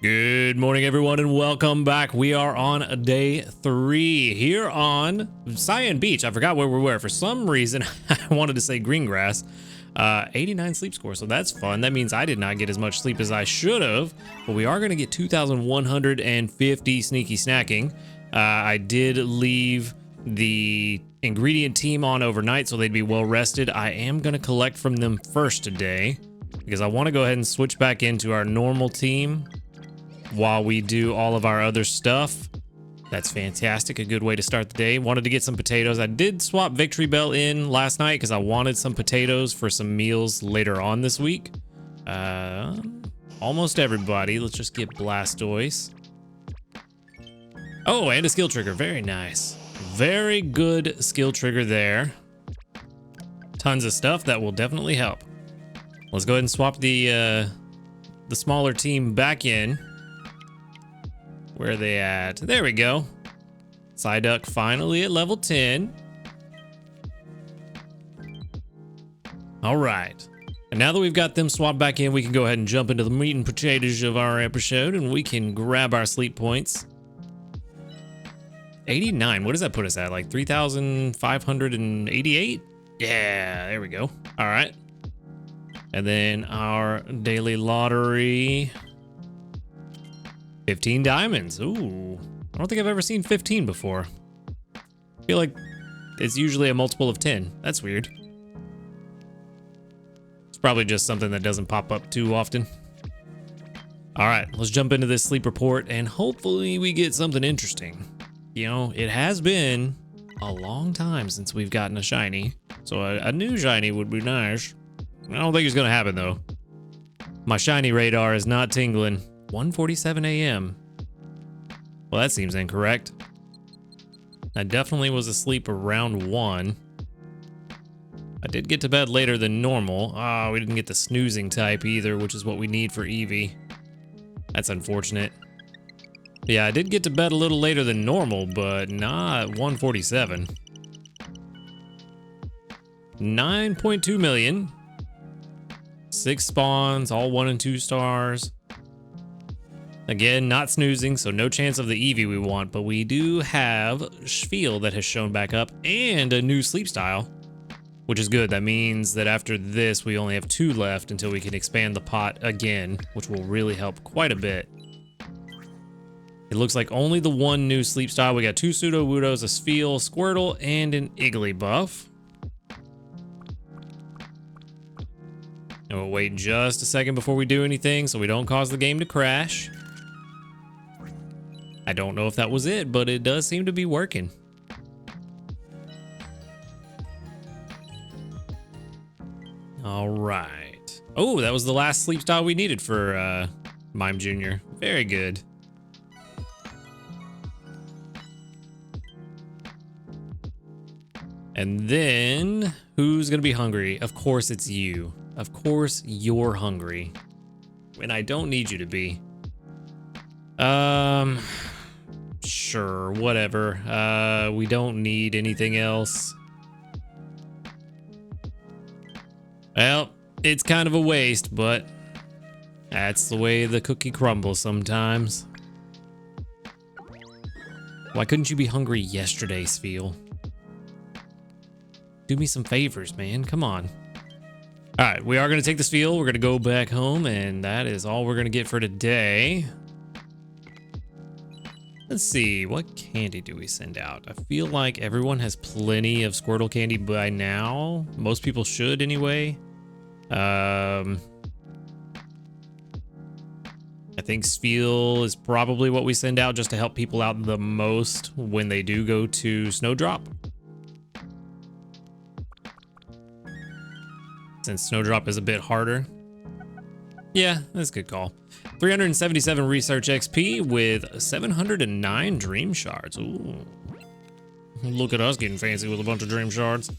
Good morning, everyone, and welcome back. We are on day 3 here on Cyan Beach. I forgot where we were. For some reason, I wanted to say green grass. 89 sleep score, so that's fun. That means I did not get as much sleep as I should have, but we are going to get 2,150 sneaky snacking. I did leave the ingredient team on overnight, so they'd be well rested. I am going to collect from them first today, because I want to go ahead and switch back into our normal team while we do all of our other stuff. That's fantastic. A good way to start the day. Wanted to get some potatoes. I did swap Victory Bell in last night because I wanted some potatoes for some meals later on this week. Almost everybody. Let's just get Blastoise. Oh, and a skill trigger. Very nice. Very good skill trigger there. Tons of stuff that will definitely help. Let's go ahead and swap the smaller team back in. Where are they at? There we go. Psyduck finally at level 10. All right. And now that we've got them swapped back in, we can go ahead and jump into the meat and potatoes of our episode, and we can grab our sleep points. 89. What does that put us at? Like 3,588? Yeah, there we go. All right. And then our daily lottery. 15 diamonds. Ooh, I don't think I've ever seen 15 before. I feel like it's usually a multiple of 10. That's weird. It's probably just something that doesn't pop up too often. All right, let's jump into this sleep report and hopefully we get something interesting. You know, it has been a long time since we've gotten a shiny, so a new shiny would be nice. I don't think it's gonna happen though. My shiny radar is not tingling. 1:47 a.m. Well, that seems incorrect. I definitely was asleep around 1. I did get to bed later than normal. Ah, we didn't get the snoozing type either, which is what we need for Eevee. That's unfortunate. Yeah, I did get to bed a little later than normal, but not 1:47. 9.2 million. 6 spawns, all 1 and 2 stars. Again, not snoozing, so no chance of the Eevee we want, but we do have Spiel that has shown back up and a new sleep style, which is good. That means that after this, we only have 2 left until we can expand the pot again, which will really help quite a bit. It looks like only the 1 new sleep style. We got 2 Sudowoodos, a Spiel, Squirtle, and an Igglybuff. And we'll wait just a second before we do anything so we don't cause the game to crash. I don't know if that was it, but it does seem to be working. All right. Oh, that was the last sleep style we needed for Mime Jr. Very good. And then, who's gonna be hungry? Of course it's you. Of course you're hungry. And I don't need you to be. Sure, whatever. We don't need anything else. Well, it's kind of a waste, but that's the way the cookie crumbles sometimes. Why couldn't you be hungry yesterday, Spiel? Do me some favors, man. Come on. All right, we are going to take this field. We're going to go back home, and that is all we're going to get for today. Let's see, what candy do we send out? I feel like everyone has plenty of Squirtle candy by now. Most people should anyway. I think Spiel is probably what we send out just to help people out the most when they do go to Snowdrop. Since Snowdrop is a bit harder. Yeah, that's a good call. 377 research XP with 709 dream shards. Ooh. Look at us getting fancy with a bunch of dream shards.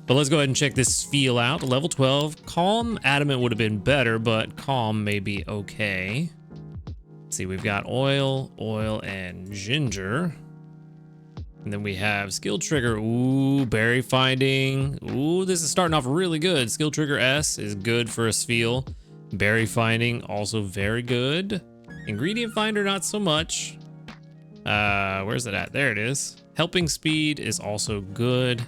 But let's go ahead and check this Spiel out. Level 12. Calm, Adamant would have been better, but Calm may be okay. Let's see, we've got Oil, and Ginger. And then we have Skill Trigger. Ooh, Berry Finding. Ooh, this is starting off really good. Skill Trigger S is good for a Spiel. Berry Finding, also very good. Ingredient finder, not so much. Where's it at? There it is. Helping speed is also good.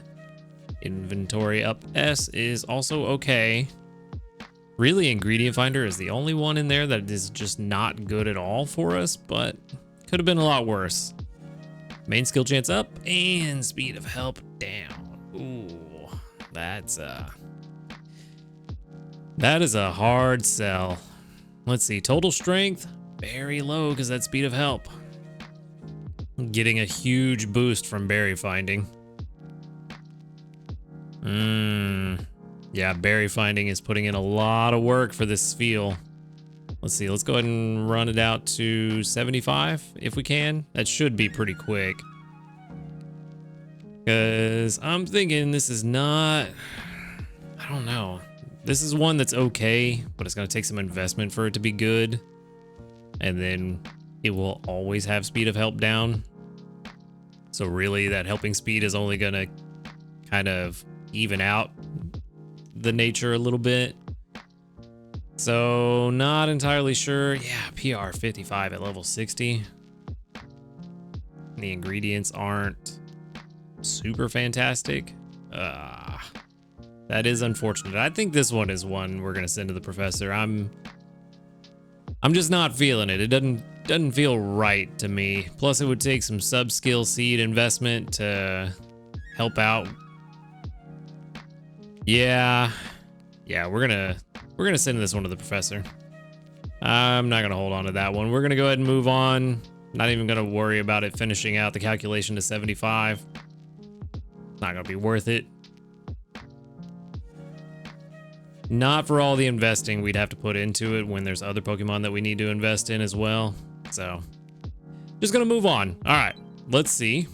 Inventory up S is also okay. Really, ingredient finder is the only one in there that is just not good at all for us, but could have been a lot worse. Main skill chance up and speed of help down. Ooh, that is a hard sell. Let's see, total strength, very low because that's speed of help. Getting a huge boost from berry finding. Yeah, berry finding is putting in a lot of work for this feel. Let's see, let's go ahead and run it out to 75 if we can. That should be pretty quick. Because I'm thinking this is not, I don't know. This is one that's okay, but it's going to take some investment for it to be good. And then it will always have speed of help down. So really that helping speed is only going to kind of even out the nature a little bit. So not entirely sure. Yeah, PR 55 at level 60. The ingredients aren't super fantastic. That is unfortunate. I think this one is one we're gonna send to the professor. I'm just not feeling it. It doesn't feel right to me. Plus it would take some sub-skill seed investment to help out. Yeah, we're gonna send this one to the professor. I'm not gonna hold on to that one. We're gonna go ahead and move on. Not even gonna worry about it finishing out the calculation to 75. Not gonna be worth it. Not for all the investing we'd have to put into it when there's other Pokemon that we need to invest in as well. So, just gonna move on. All right, let's see.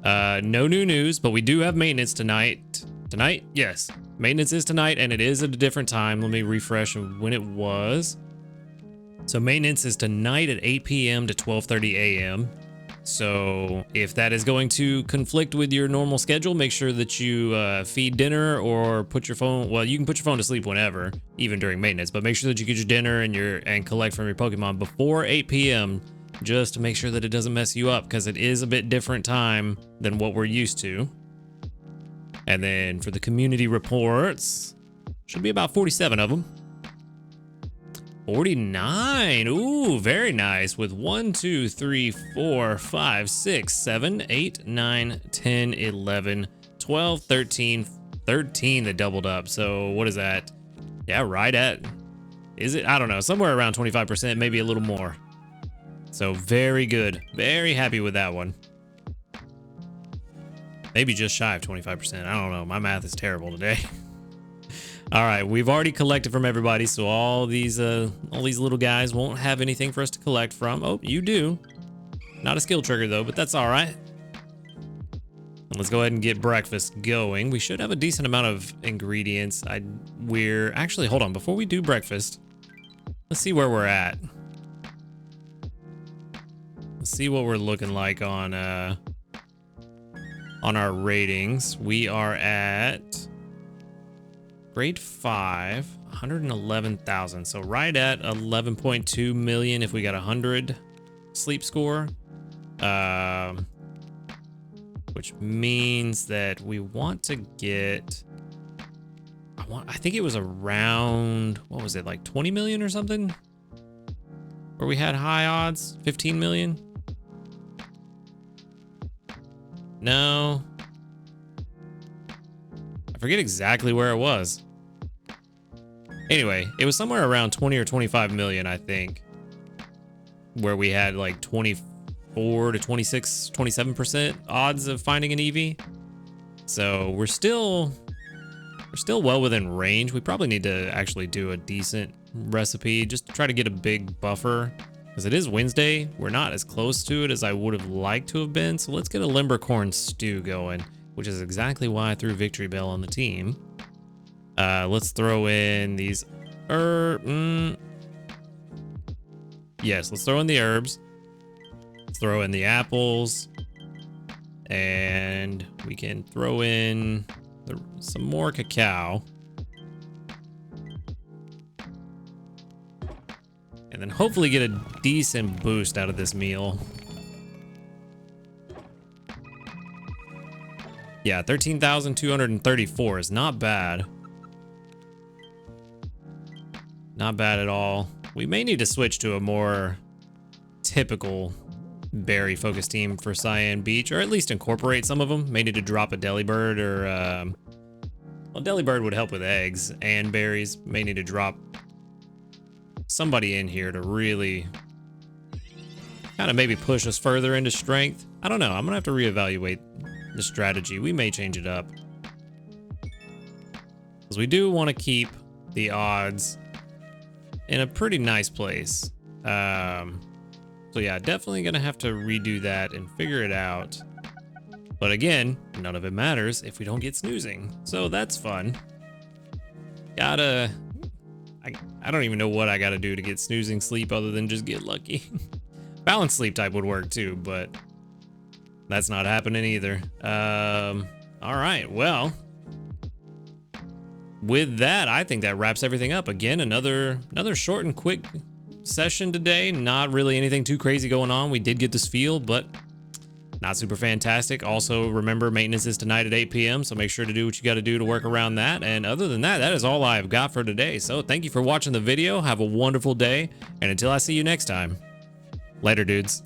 No new news, but we do have maintenance tonight. Tonight? Yes. Maintenance is tonight, and it is at a different time. Let me refresh when it was. So maintenance is tonight at 8 p.m. to 12:30 a.m. So if that is going to conflict with your normal schedule, make sure that you feed dinner or put your phone. Well, you can put your phone to sleep whenever, even during maintenance. But make sure that you get your dinner and collect from your Pokemon before 8 p.m. just to make sure that it doesn't mess you up, because it is a bit different time than what we're used to. And then for the community reports, should be about 47 of them. 49. Ooh, very nice. With 1, 2, 3, 4, 5, 6, 7, 8, 9, 10, 11, 12, 13, 13 that doubled up. So what is that? Yeah, right at, is it? I don't know. Somewhere around 25%, maybe a little more. So very good. Very happy with that one. Maybe just shy of 25%. I don't know. My math is terrible today. All right, we've already collected from everybody, so all these little guys won't have anything for us to collect from. Oh, you do. Not a skill trigger though, but that's all right. Let's go ahead and get breakfast going. We should have a decent amount of ingredients. We're actually, hold on, before we do breakfast, let's see where we're at. Let's see what we're looking like on our ratings. We are at grade 5, 111,000. So right at 11.2 million if we got 100 sleep score. Which means that we want to get, I think it was around, what was it, like 20 million or something? Where we had high odds, 15 million? No. I forget exactly where it was. Anyway, it was somewhere around 20 or 25 million, I think, where we had like 24 to 26, 27% odds of finding an Eevee. So we're still well within range. We probably need to actually do a decent recipe just to try to get a big buffer, because it is Wednesday. We're not as close to it as I would have liked to have been. So let's get a Limbercorn stew going, which is exactly why I threw Victory Bell on the team. Let's throw in these yes, let's throw in the herbs. Let's throw in the apples. And we can throw in some more cacao. And then hopefully get a decent boost out of this meal. Yeah, 13,234 is not bad. Not bad at all. We may need to switch to a more typical berry focused team for Cyan Beach, or at least incorporate some of them. May need to drop a Delibird or, well, Delibird would help with eggs and berries. May need to drop somebody in here to really kind of maybe push us further into strength. I don't know. I'm gonna have to reevaluate the strategy. We may change it up because we do want to keep the odds in a pretty nice place. So yeah, definitely gonna have to redo that and figure it out. But again, none of it matters if we don't get snoozing. So that's fun. I don't even know what I gotta do to get snoozing sleep other than just get lucky. Balanced sleep type would work too, but that's not happening either. All right, well, with that, I think that wraps everything up. Again, another short and quick session today. Not really anything too crazy going on. We did get this field, but not super fantastic. Also, remember, maintenance is tonight at 8 p.m., so make sure to do what you got to do to work around that. And other than that, that is all I've got for today. So thank you for watching the video. Have a wonderful day, and until I see you next time, later, dudes.